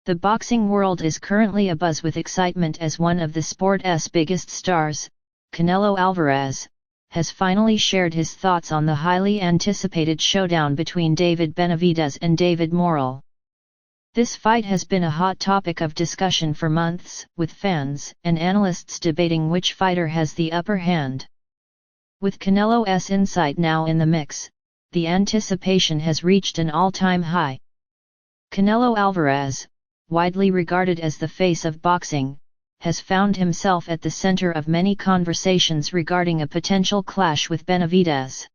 The boxing world is currently abuzz with excitement as one of the sport's biggest stars, Canelo Alvarez, has finally shared his thoughts on the highly anticipated showdown between David Benavidez and David Morrell. This fight has been a hot topic of discussion for months, with fans and analysts debating which fighter has the upper hand. With Canelo's insight now in the mix, the anticipation has reached an all-time high. Canelo Alvarez, widely regarded as the face of boxing, has found himself at the center of many conversations regarding a potential clash with Benavidez.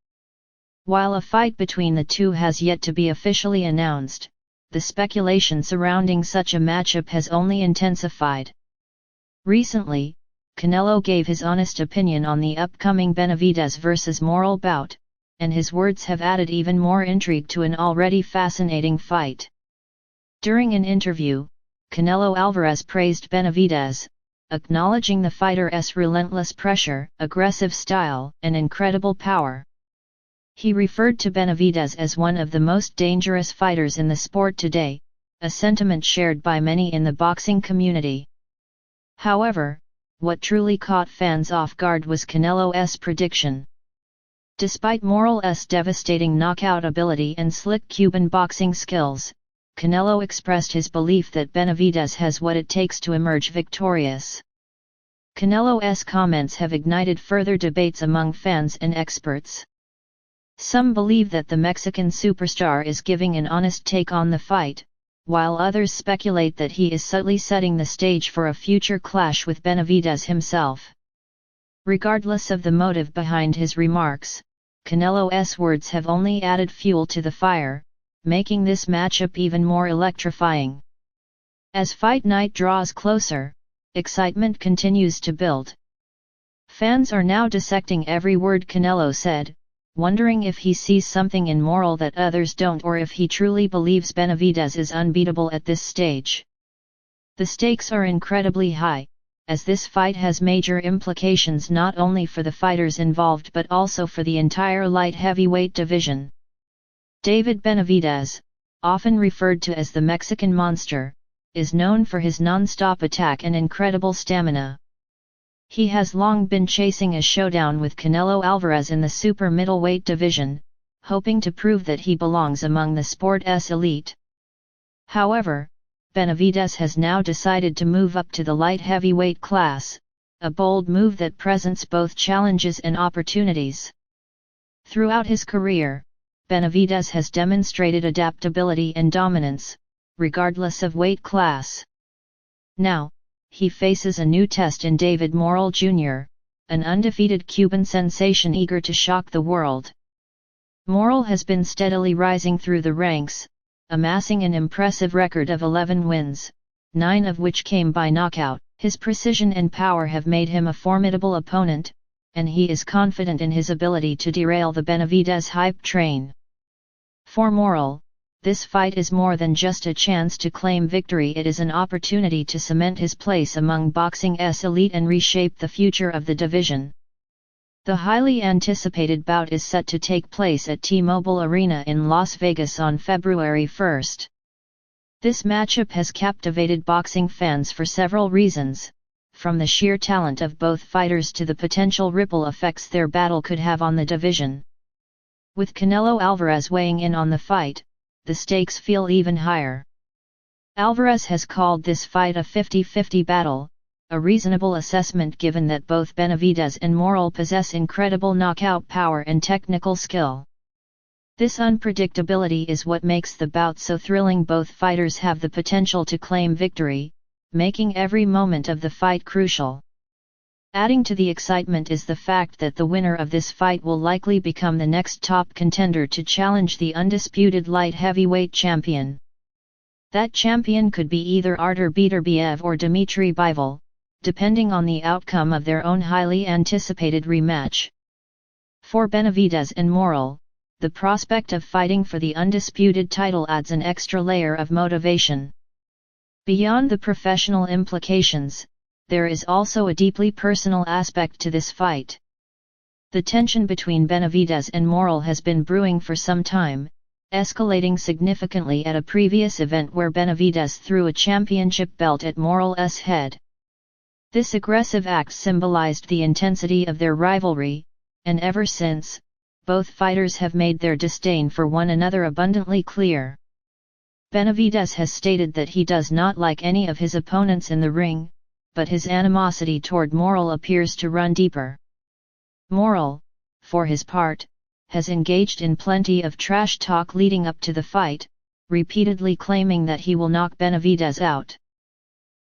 While a fight between the two has yet to be officially announced, the speculation surrounding such a matchup has only intensified. Recently, Canelo gave his honest opinion on the upcoming Benavidez vs Morrell bout, and his words have added even more intrigue to an already fascinating fight. During an interview, Canelo Alvarez praised Benavidez, acknowledging the fighter's relentless pressure, aggressive style, and incredible power. He referred to Benavidez as one of the most dangerous fighters in the sport today, a sentiment shared by many in the boxing community. However, what truly caught fans off guard was Canelo's prediction. Despite Morrell's devastating knockout ability and slick Cuban boxing skills, Canelo expressed his belief that Benavidez has what it takes to emerge victorious. Canelo's comments have ignited further debates among fans and experts. Some believe that the Mexican superstar is giving an honest take on the fight, while others speculate that he is subtly setting the stage for a future clash with Benavidez himself. Regardless of the motive behind his remarks, Canelo's words have only added fuel to the fire, making this matchup even more electrifying. As fight night draws closer, excitement continues to build. Fans are now dissecting every word Canelo said, wondering if he sees something in Morrell that others don't or if he truly believes Benavidez is unbeatable at this stage. The stakes are incredibly high, as this fight has major implications not only for the fighters involved but also for the entire light heavyweight division. David Benavidez, often referred to as the Mexican Monster, is known for his non-stop attack and incredible stamina. He has long been chasing a showdown with Canelo Alvarez in the super middleweight division, hoping to prove that he belongs among the sport's elite. However, Benavidez has now decided to move up to the light heavyweight class, a bold move that presents both challenges and opportunities. Throughout his career, Benavidez has demonstrated adaptability and dominance, regardless of weight class. Now, he faces a new test in David Morrell Jr., an undefeated Cuban sensation eager to shock the world. Morrell has been steadily rising through the ranks, amassing an impressive record of 11 wins, 9 of which came by knockout. His precision and power have made him a formidable opponent, and he is confident in his ability to derail the Benavidez hype train. For Morrell, this fight is more than just a chance to claim victory, it is an opportunity to cement his place among boxing's elite and reshape the future of the division. The highly anticipated bout is set to take place at T-Mobile Arena in Las Vegas on February 1. This matchup has captivated boxing fans for several reasons, from the sheer talent of both fighters to the potential ripple effects their battle could have on the division. With Canelo Alvarez weighing in on the fight, the stakes feel even higher. Alvarez has called this fight a 50-50 battle, a reasonable assessment given that both Benavidez and Morrell possess incredible knockout power and technical skill. This unpredictability is what makes the bout so thrilling. Both fighters have the potential to claim victory, making every moment of the fight crucial. Adding to the excitement is the fact that the winner of this fight will likely become the next top contender to challenge the undisputed light heavyweight champion. That champion could be either Artur Beterbiev or Dmitry Bivol, depending on the outcome of their own highly anticipated rematch. For Benavidez and Morrell, the prospect of fighting for the undisputed title adds an extra layer of motivation. Beyond the professional implications, there is also a deeply personal aspect to this fight. The tension between Benavidez and Morrell has been brewing for some time, escalating significantly at a previous event where Benavidez threw a championship belt at Morales' head. This aggressive act symbolized the intensity of their rivalry, and ever since, both fighters have made their disdain for one another abundantly clear. Benavidez has stated that he does not like any of his opponents in the ring, but his animosity toward Morales appears to run deeper. Morales, for his part, has engaged in plenty of trash talk leading up to the fight, repeatedly claiming that he will knock Benavidez out.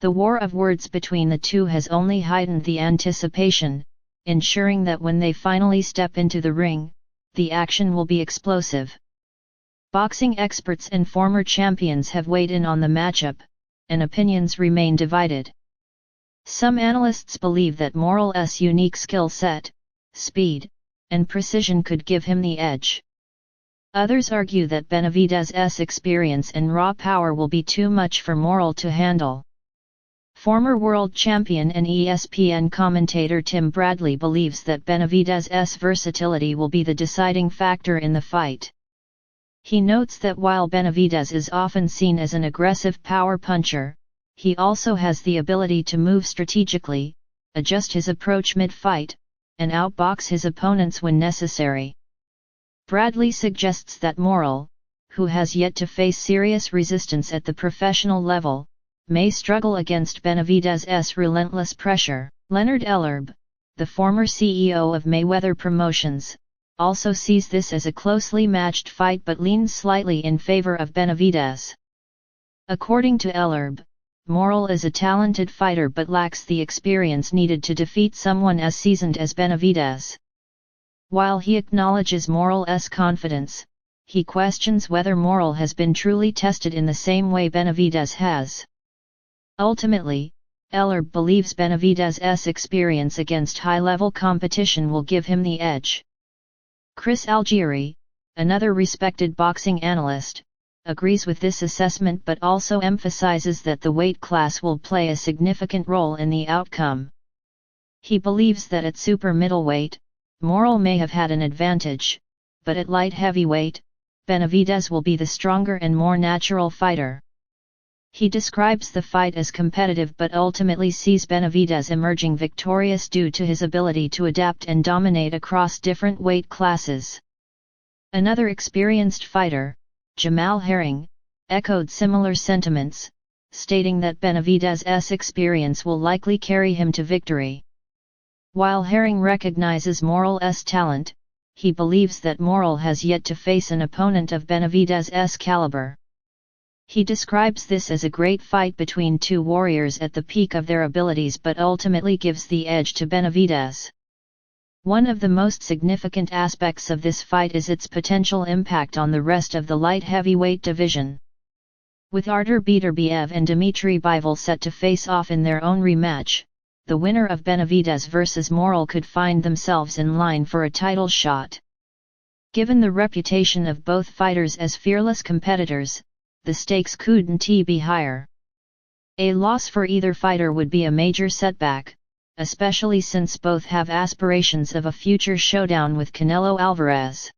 The war of words between the two has only heightened the anticipation, ensuring that when they finally step into the ring, the action will be explosive. Boxing experts and former champions have weighed in on the matchup, and opinions remain divided. Some analysts believe that Morales' unique skill set, speed, and precision could give him the edge. Others argue that Benavidez's experience and raw power will be too much for Morales to handle. Former world champion and ESPN commentator Tim Bradley believes that Benavidez's versatility will be the deciding factor in the fight. He notes that while Benavidez is often seen as an aggressive power puncher, he also has the ability to move strategically, adjust his approach mid-fight, and outbox his opponents when necessary. Bradley suggests that Morales, who has yet to face serious resistance at the professional level, may struggle against Benavidez's relentless pressure. Leonard Ellerbe, the former CEO of Mayweather Promotions, also sees this as a closely matched fight but leans slightly in favor of Benavidez. According to Ellerbe, Morales is a talented fighter but lacks the experience needed to defeat someone as seasoned as Benavidez. While he acknowledges Morales' confidence, he questions whether Morales has been truly tested in the same way Benavidez has. Ultimately, Ellerbe believes Benavidez's experience against high-level competition will give him the edge. Chris Algieri, another respected boxing analyst, agrees with this assessment but also emphasizes that the weight class will play a significant role in the outcome. He believes that at super middleweight, Morales may have had an advantage, but at light heavyweight, Benavidez will be the stronger and more natural fighter. He describes the fight as competitive but ultimately sees Benavidez emerging victorious due to his ability to adapt and dominate across different weight classes. Another experienced fighter, Jamal Herring, echoed similar sentiments, stating that Benavidez's experience will likely carry him to victory. While Herring recognizes Morales' talent, he believes that Morales has yet to face an opponent of Benavidez's caliber. He describes this as a great fight between two warriors at the peak of their abilities but ultimately gives the edge to Benavidez. One of the most significant aspects of this fight is its potential impact on the rest of the light heavyweight division. With Artur Beterbiev and Dmitry Bivol set to face off in their own rematch, the winner of Benavidez vs Morales could find themselves in line for a title shot. Given the reputation of both fighters as fearless competitors, the stakes couldn't be higher. A loss for either fighter would be a major setback, especially since both have aspirations of a future showdown with Canelo Alvarez.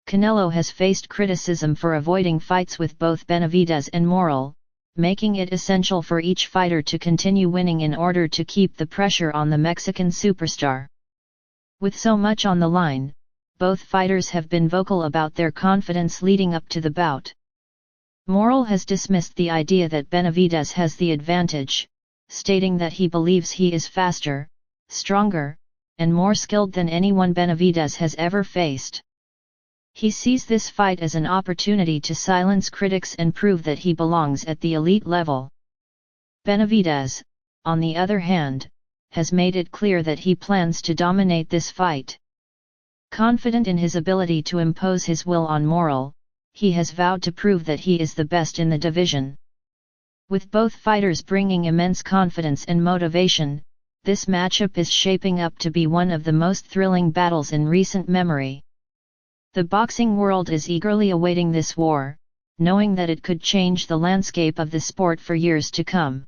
Canelo has faced criticism for avoiding fights with both Benavidez and Morales, making it essential for each fighter to continue winning in order to keep the pressure on the Mexican superstar. With so much on the line, both fighters have been vocal about their confidence leading up to the bout. Morales has dismissed the idea that Benavidez has the advantage, stating that he believes he is faster, stronger, and more skilled than anyone Benavidez has ever faced. He sees this fight as an opportunity to silence critics and prove that he belongs at the elite level. Benavidez, on the other hand, has made it clear that he plans to dominate this fight. Confident in his ability to impose his will on Morales, he has vowed to prove that he is the best in the division. With both fighters bringing immense confidence and motivation, this matchup is shaping up to be one of the most thrilling battles in recent memory. The boxing world is eagerly awaiting this war, knowing that it could change the landscape of the sport for years to come.